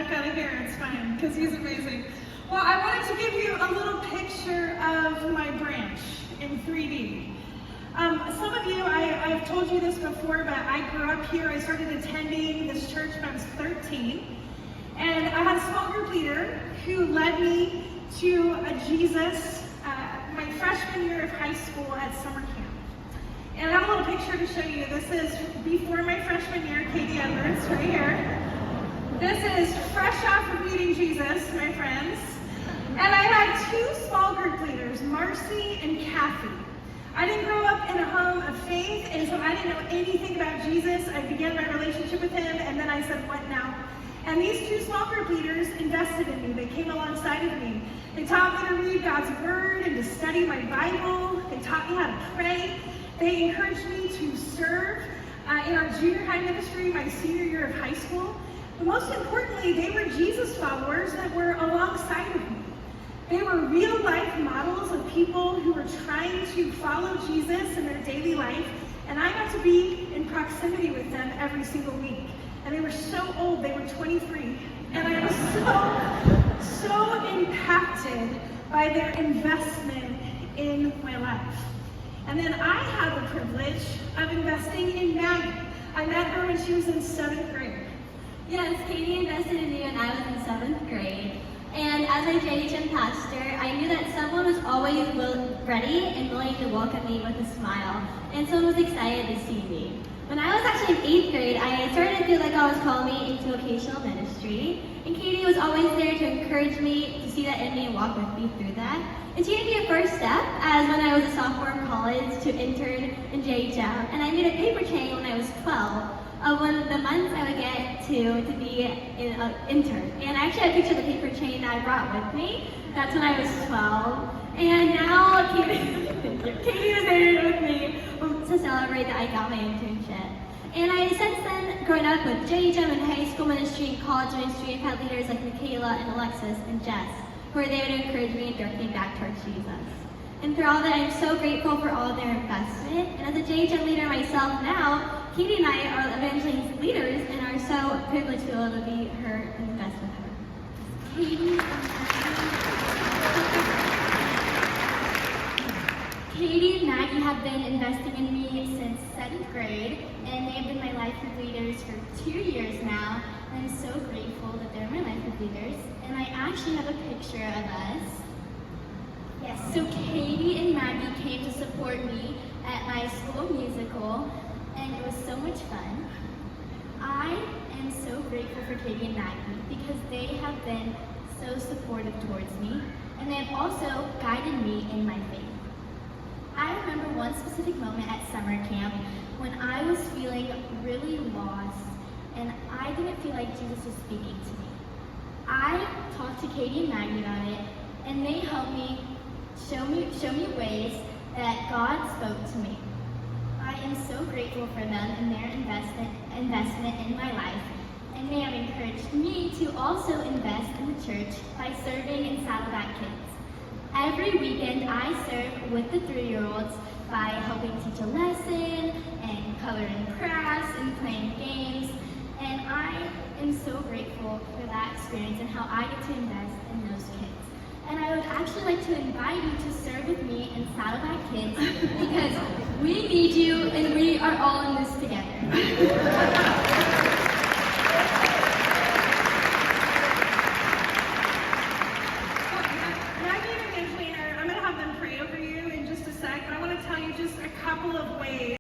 duck out of here, it's fine, because he's amazing. Well, I wanted to give you a little picture of my branch in 3D. Some of you, I've told you this before, but I grew up here. I started attending this church when I was 13. And I had a small group leader who led me to Jesus my freshman year of high school at summer camp. And I have a little picture to show you. This is before my freshman year, Katie Edwards, right here. This is fresh off of meeting Jesus, my friends. And I had two small group leaders, Marcy and Kathy. I didn't grow up in a home of faith, and so I didn't know anything about Jesus. I began my relationship with him, and then I said, what now? And these two small group leaders invested in me. They came alongside of me. They taught me to read God's word and to study my Bible. They taught me how to pray. They encouraged me to serve in our junior high ministry my senior year of high school. But most importantly, they were Jesus followers that were alongside of me. They were real life models of people who were trying to follow Jesus in their daily life, and I got to be in proximity with them every single week. And they were so old, they were 23. And I was so impacted by their investment in my life. And then I had the privilege of investing in Maggie. I met her when she was in 7th grade. Yes, Katie invested in me when I was in 7th grade. And as a JHM pastor, I knew that someone was always ready and willing to welcome me with a smile. And someone was excited to see me. When I was actually in 8th grade, I started to feel like God was calling me into vocational ministry. And Katie was always there to encourage me, to see that in me and walk with me through that. And she gave me a first step as when I was a sophomore in college to intern in JHM. And I made a paper chain when I was 12 of one of the months I would get to be an intern. And I actually have a picture of the paper chain that I brought with me. That's when I was 12. And now Katie was there with me to celebrate that I got my internship. And I since then grown up with JHM and high school ministry and college ministry. I've had leaders like Michaela and Alexis and Jess who are there to encourage me and direct me back towards Jesus. And through all that, I'm so grateful for all of their investment. And as a JHM leader myself now, Katie and I are Evangeline leaders and are so privileged to be able to be her and invest with her. Katie and Maggie have been investing in me since 7th grade, and they have been my life group leaders for 2 years now. And I'm so grateful that they're my life group leaders. And I actually have a picture of us. Yes, so Katie and Maggie came to support me at my school musical, and it was so much fun. I am so grateful for Katie and Maggie because they have been so supportive towards me, and they have also guided me in my faith. I remember one specific moment at summer camp when I was feeling really lost and I didn't feel like Jesus was speaking to me. I talked to Katie and Maggie about it, and they helped me show me ways that God spoke to me. I am so grateful for them and their investment in my life, and they have encouraged me to also invest in the church by serving in Saddleback Kids. Every weekend I serve with the 3-year-olds by helping teach a lesson and coloring crafts and playing games, and I am so grateful for that experience and how I get to invest in those kids. And I would actually like to invite you to serve with me in Saddleback Kids because we need you and we are all in this together.